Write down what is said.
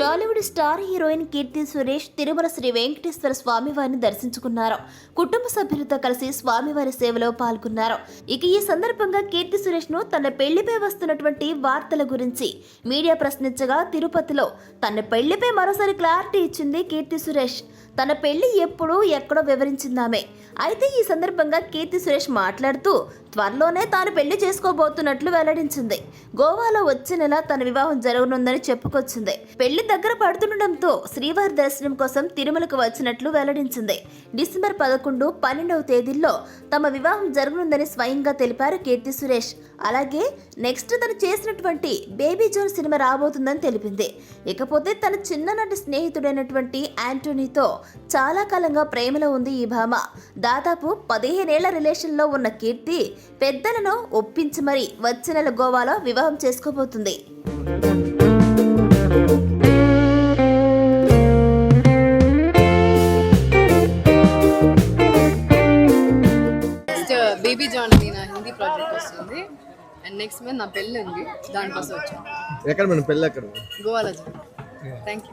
Tollywood star heroine Keerthy Suresh Tirumala Shri Venkateswara స్వామివారిని దర్శించుకున్నారు. కుటుంబ సభ్యులతో కలిసి స్వామివారి సేవలో పాల్గొన్నారు. ఇక ఈ సందర్భంగా కీర్తి సురేష్ ను తన పెళ్లిపై వస్తున్నటువంటి వార్తల గురించి మీడియా ప్రశ్నించగా తిరుపతిలో తన పెళ్లిపై మరోసారి క్లారిటీ ఇచ్చింది కీర్తి సురేష్. తన పెళ్లి ఎప్పుడు ఎక్కడో వివరించిందామే. అయితే ఈ సందర్భంగా కీర్తి సురేష్ మాట్లాడుతూ త్వరలోనే తాను పెళ్లి చేసుకోబోతున్నట్లు వెల్లడించింది. గోవాలో వచ్చే నెల తన వివాహం జరగనుందని చెప్పుకొచ్చింది. పెళ్లి దగ్గర పడుతుండటంతో శ్రీవారి దర్శనం కోసం తిరుమలకు వచ్చినట్లు వెల్లడించింది. డిసెంబర్ 11, 12వ తేదీల్లో తమ వివాహం జరగనుందని స్వయంగా తెలిపారు కీర్తి సురేష్. అలాగే నెక్స్ట్ తను చేసినటువంటి బేబీ జోన్ సినిమా రాబోతుందని తెలిపింది. ఇకపోతే తన చిన్ననాటి స్నేహితుడైనటువంటి యాంటోనీతో చాలా కాలంగా ప్రేమలో ఉంది ఈ భామ. దాదాపు 15 ఏళ్ల రిలేషన్లో ఉన్న కీర్తి పెద్దలను ఒప్పించి మరీ వచ్చే నెల గోవాలో వివాహం చేసుకోబోతుంది. బేబీ జాన్ అని నా హిందీ ప్రాజెక్ట్ వస్తుంది అండ్ నెక్స్ట్ మంత్ నా పెళ్ళి ఉంది, దానికోసం వచ్చాను. ఎక్కడ మేడం పెళ్ళి? ఎక్కడ? గోవాలో. Thank you.